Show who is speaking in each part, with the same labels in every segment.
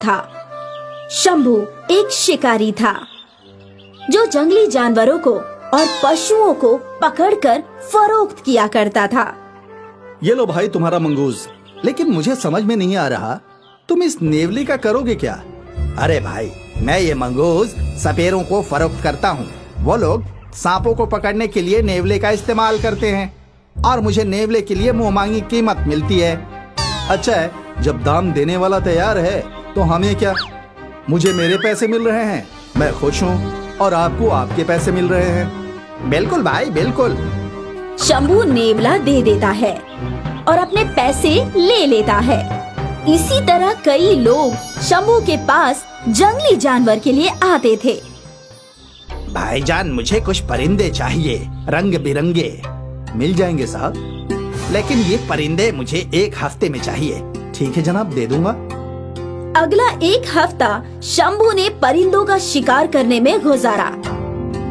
Speaker 1: था। शंभू एक शिकारी था जो जंगली जानवरों को और पशुओं को पकड़कर फरोख्त किया करता था।
Speaker 2: ये लो भाई तुम्हारा मंगूज, लेकिन मुझे समझ में नहीं आ रहा तुम इस नेवले का करोगे क्या? अरे भाई, मैं ये मंगूज सपेरों को फरोख्त करता हूँ। वो लोग सांपों को पकड़ने के लिए नेवले का इस्तेमाल करते हैं और मुझे नेवले के लिए मुंह मांगी कीमत मिलती है। अच्छा है, जब दाम देने वाला तैयार है तो हमें क्या, मुझे मेरे पैसे मिल रहे हैं, मैं खुश हूँ और आपको आपके पैसे मिल रहे हैं। बिल्कुल भाई बिल्कुल।
Speaker 1: शंभू नेवला दे देता है और अपने पैसे ले लेता है। इसी तरह कई लोग शंभू के पास जंगली जानवर के लिए आते थे।
Speaker 2: भाईजान, मुझे कुछ परिंदे चाहिए, रंग बिरंगे। मिल जाएंगे साहब, लेकिन ये परिंदे मुझे 1 हफ्ते में चाहिए। ठीक है जनाब, दे दूंगा।
Speaker 1: अगला 1 हफ्ता शंभू ने परिंदों का शिकार करने में गुजारा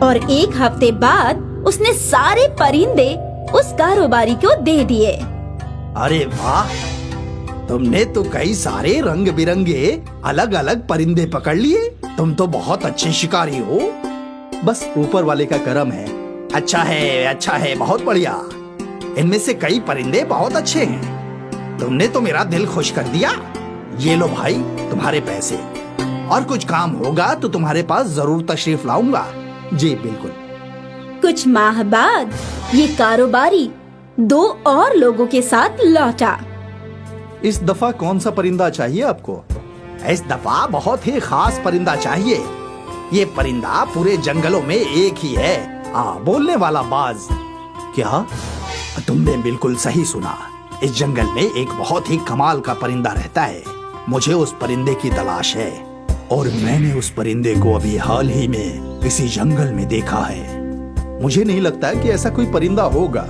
Speaker 1: और 1 हफ्ते बाद उसने सारे परिंदे उस कारोबारी को दे दिए।
Speaker 2: अरे वाह, तुमने तो कई सारे रंग बिरंगे अलग अलग परिंदे पकड़ लिए। तुम तो बहुत अच्छे शिकारी हो। बस ऊपर वाले का करम है। अच्छा है, बहुत बढ़िया। इनमें से कई परिंदे बहुत अच्छे हैं। तुमने तो मेरा दिल खुश कर दिया। ये लो भाई तुम्हारे पैसे, और कुछ काम होगा तो तुम्हारे पास जरूर तशरीफ लाऊंगा। जी बिल्कुल।
Speaker 1: कुछ माह बाद ये कारोबारी 2 और लोगों के साथ लौटा।
Speaker 2: इस दफा कौन सा परिंदा चाहिए आपको? इस दफा बहुत ही खास परिंदा चाहिए। ये परिंदा पूरे जंगलों में एक ही है, बोलने वाला बाज। क्या? तुमने बिल्कुल सही सुना। इस जंगल में एक बहुत ही कमाल का परिंदा रहता है। मुझे उस परिंदे की तलाश है और मैंने उस परिंदे को अभी हाल ही में इसी जंगल में देखा है। मुझे नहीं लगता कि ऐसा कोई परिंदा होगा।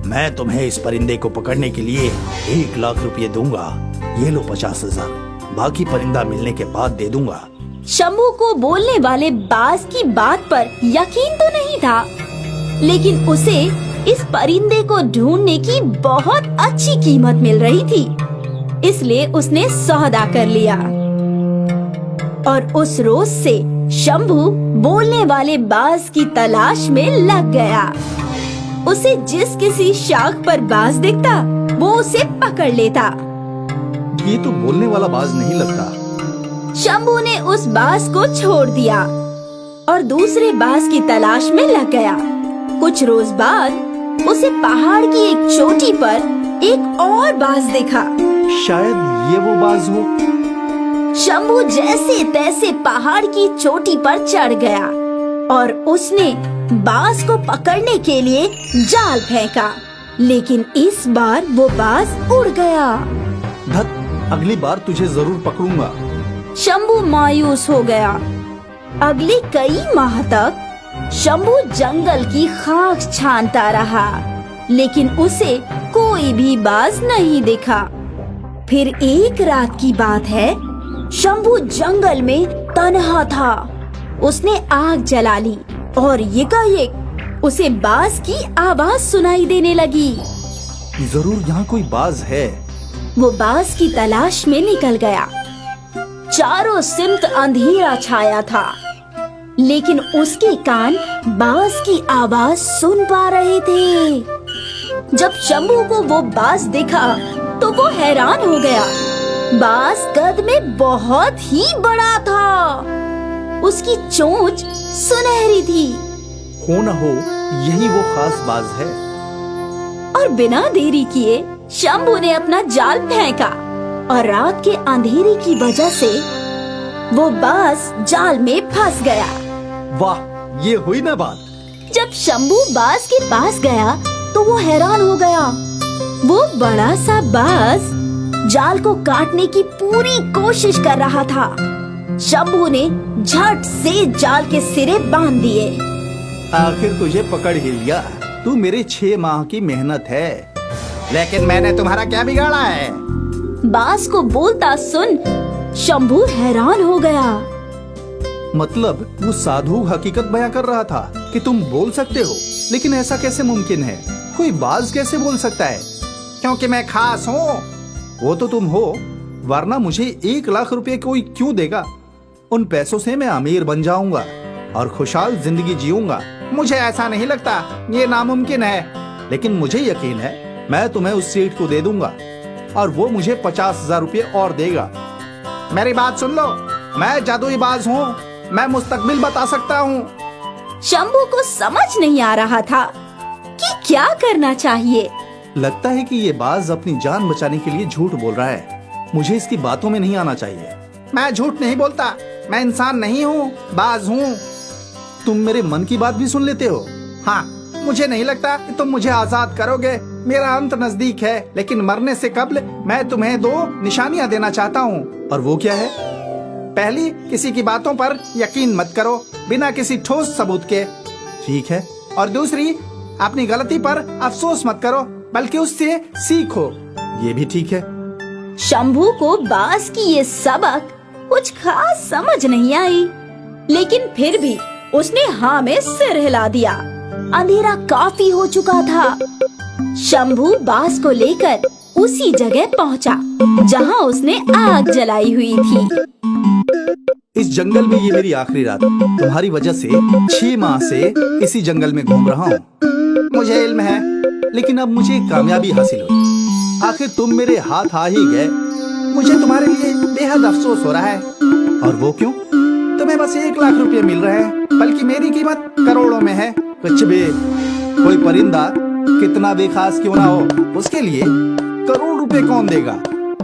Speaker 2: मैं तुम्हें इस परिंदे को पकड़ने के लिए 1 लाख रुपए दूंगा। ये लो 50,000, बाकी परिंदा मिलने के बाद दे दूंगा।
Speaker 1: शंभू को बोलने वाले बाज की बात पर यकीन तो नहीं था, लेकिन उसे इस परिंदे को ढूंढने की बहुत अच्छी कीमत मिल रही थी, इसलिए उसने सौदा कर लिया। और उस रोज से शंभू बोलने वाले बाज की तलाश में लग गया। उसे जिस किसी शाख पर बाज दिखता वो उसे पकड़ लेता।
Speaker 2: ये तो बोलने वाला बाज नहीं लगता।
Speaker 1: शंभू ने उस बाज को छोड़ दिया और दूसरे बाज की तलाश में लग गया। कुछ रोज बाद उसे पहाड़ की एक चोटी पर एक और बाज दिखा।
Speaker 2: शायद ये वो बाज हो।
Speaker 1: शंभू जैसे तैसे पहाड़ की चोटी पर चढ़ गया और उसने बाज को पकड़ने के लिए जाल फेंका, लेकिन इस बार वो बाज उड़ गया।
Speaker 2: धत, अगली बार तुझे जरूर पकड़ूंगा।
Speaker 1: शंभू मायूस हो गया। अगले कई माह तक शंभू जंगल की खाक छानता रहा, लेकिन उसे कोई भी बाज नहीं दिखा। फिर एक रात की बात है, शंभू जंगल में तन्हा था। उसने आग जला ली और एकाएक उसे बाज की आवाज सुनाई देने लगी।
Speaker 2: जरूर यहाँ कोई बाज है।
Speaker 1: वो बाज की तलाश में निकल गया। चारों सिमत अंधेरा छाया था, लेकिन उसके कान बाज की आवाज सुन पा रहे थे। जब शंभू को वो बाज दिखा तो वो हैरान हो गया। बाज कद में बहुत ही बड़ा था। उसकी चोंच सुनहरी थी।
Speaker 2: हो न हो यही वो खास बाज है।
Speaker 1: और बिना देरी किए शंभू ने अपना जाल फेंका और रात के अंधेरे की वजह से वो बाज जाल में फंस गया।
Speaker 2: वाह, ये हुई ना बात।
Speaker 1: जब शंभू बाज के पास गया तो वो हैरान हो गया। वो बड़ा सा बाज जाल को काटने की पूरी कोशिश कर रहा था। शंभू ने झट से जाल के सिरे बांध दिए।
Speaker 2: आखिर तुझे पकड़ ही लिया। तू मेरे 6 माह की मेहनत है, लेकिन मैंने तुम्हारा क्या बिगाड़ा है?
Speaker 1: बाज को बोलता सुन शंभू हैरान हो गया।
Speaker 2: मतलब वो साधु हकीकत बयां कर रहा था कि तुम बोल सकते हो, लेकिन ऐसा कैसे मुमकिन है? कोई बाज कैसे बोल सकता है? क्योंकि मैं खास हूँ। वो तो तुम हो, वरना मुझे 1 लाख रुपए कोई क्यों देगा? उन पैसों से मैं अमीर बन जाऊंगा और खुशहाल जिंदगी जीऊंगा। मुझे ऐसा नहीं लगता, ये नामुमकिन है। लेकिन मुझे यकीन है मैं तुम्हें उस सेठ को दे दूंगा और वो मुझे 50,000 रुपये और देगा। मेरी बात सुन लो, मैं जादुई बाज हूँ, मैं मुस्तकबिल बता सकता हूँ।
Speaker 1: शंभू को समझ नहीं आ रहा था कि क्या करना चाहिए।
Speaker 2: लगता है कि ये बाज अपनी जान बचाने के लिए झूठ बोल रहा है। मुझे इसकी बातों में नहीं आना चाहिए। मैं झूठ नहीं बोलता, मैं इंसान नहीं हूँ, बाज हूँ। तुम मेरे मन की बात भी सुन लेते हो? हाँ, मुझे नहीं लगता कि तुम मुझे आजाद करोगे। मेरा अंत नजदीक है, लेकिन मरने से कब्ल मैं तुम्हें 2 निशानियां देना चाहता हूँ। और वो क्या है? पहली, किसी की बातों पर यकीन मत करो बिना किसी ठोस सबूत के। ठीक है। और दूसरी, अपनी गलती पर अफसोस मत करो बल्कि उससे सीखो। ये भी ठीक है।
Speaker 1: शंभू को बाज की ये सबक कुछ खास समझ नहीं आई, लेकिन फिर भी उसने हाँ में सिर हिला दिया। अंधेरा काफी हो चुका था। शंभू बाज को लेकर उसी जगह पहुंचा जहां उसने आग जलाई हुई थी।
Speaker 2: इस जंगल में ये मेरी आखिरी रात। तुम्हारी वजह से 6 माह से इसी जंगल में घूम रहा हूँ। मुझे इल्म है, लेकिन अब मुझे कामयाबी हासिल हुई। आखिर तुम मेरे हाथ आ ही गए। मुझे तुम्हारे लिए बेहद अफसोस हो रहा है। और वो क्यों? तुम्हें बस 1 लाख रुपए मिल रहे हैं, बल्कि मेरी कीमत करोड़ों में है। कुछ भी, कोई परिंदा कितना भी खास क्यों ना हो, उसके लिए करोड़ रुपए कौन देगा?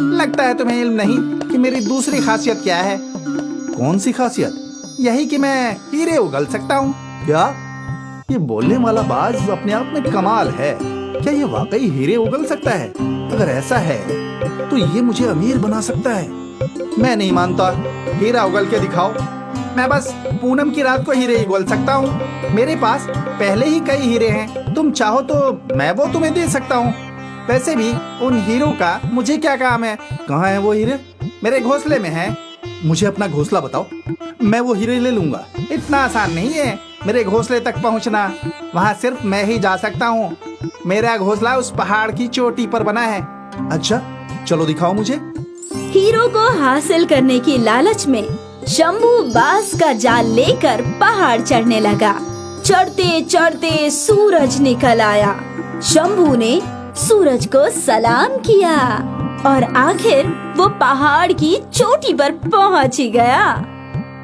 Speaker 2: लगता है तुम्हें इल्म नहीं कि मेरी दूसरी खासियत क्या है। कौन सी खासियत? यही कि मैं हीरे उगल सकता हूँ। क्या? ये बोलने वाला बाज अपने आप में कमाल है। क्या ये वाकई हीरे उगल सकता है? अगर ऐसा है तो ये मुझे अमीर बना सकता है। मैं नहीं मानता। हीरा उगल के दिखाओ। मैं बस पूनम की रात को हीरे उगल सकता हूँ। मेरे पास पहले ही कई हीरे हैं। तुम चाहो तो मैं वो तुम्हें दे सकता हूँ। वैसे भी उन हीरों का मुझे क्या काम है? कहाँ है वो हीरे? मेरे घोंसले में है। मुझे अपना घोंसला बताओ, मैं वो हीरे ले लूंगा। इतना आसान नहीं है मेरे घोंसले तक पहुंचना। वहां सिर्फ मैं ही जा सकता हूँ। मेरा घोंसला उस पहाड़ की चोटी पर बना है। अच्छा, चलो दिखाओ मुझे।
Speaker 1: हीरो को हासिल करने की लालच में शंभू बाज का जाल लेकर पहाड़ चढ़ने लगा। चढ़ते चढ़ते सूरज निकल आया। शंभू ने सूरज को सलाम किया और आखिर वो पहाड़ की चोटी पर पहुंच ही गया।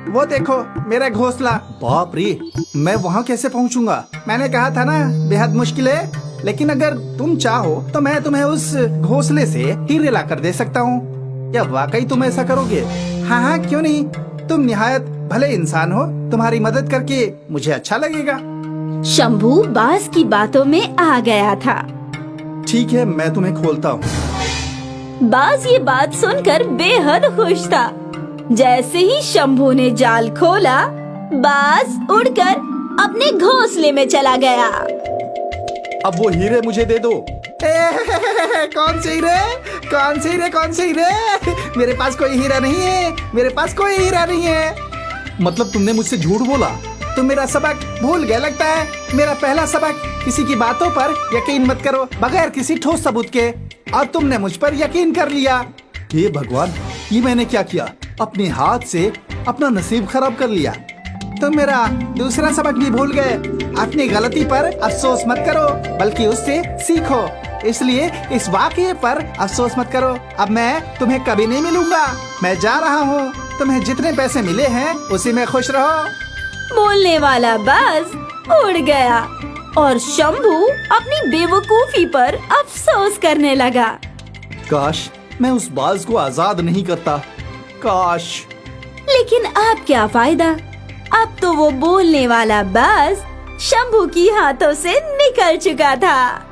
Speaker 2: वो देखो मेरा घोंसला। बाप रे, मैं वहाँ कैसे पहुँचूंगा? मैंने कहा था ना, बेहद मुश्किल है। लेकिन अगर तुम चाहो तो मैं तुम्हें उस घोंसले से हीरे ला कर दे सकता हूँ। क्या वाकई तुम ऐसा करोगे? हाँ हाँ, क्यों नहीं। तुम निहायत भले इंसान हो। तुम्हारी मदद करके मुझे अच्छा लगेगा।
Speaker 1: शंभू बाज की बातों में आ गया था।
Speaker 2: ठीक है, मैं तुम्हें खोलता हूँ।
Speaker 1: बाज ये बात सुनकर बेहद खुश था। जैसे ही शंभू ने जाल खोला, बाज उड़कर अपने घोंसले में चला गया।
Speaker 2: अब वो हीरे मुझे दे दो। कौन से हीरे? कौन से हीरे? कौन से हीरे? मेरे पास कोई हीरा नहीं है। मेरे पास कोई हीरा नहीं है। मतलब तुमने मुझसे झूठ बोला? तुम मेरा सबक भूल गए लगता है। मेरा पहला सबक, किसी की बातों पर यकीन मत करो बगैर किसी ठोस सबूत के। और तुमने मुझ पर यकीन कर लिया। हे भगवान, ये मैंने क्या किया? अपने हाथ से अपना नसीब खराब कर लिया। तुम मेरा दूसरा सबक भी भूल गए। अपनी गलती पर अफसोस मत करो बल्कि उससे सीखो। इसलिए इस वाकये पर अफसोस मत करो। अब मैं तुम्हें कभी नहीं मिलूंगा। मैं जा रहा हूँ। तुम्हें जितने पैसे मिले हैं उसी में खुश रहो।
Speaker 1: बोलने वाला बाज उड़ गया और शंभू अपनी बेवकूफी पर अफसोस करने लगा।
Speaker 2: काश मैं उस बाज को आजाद नहीं करता। काश।
Speaker 1: लेकिन अब क्या फायदा? अब तो वो बोलने वाला बाज शंभू की हाथों से निकल चुका था।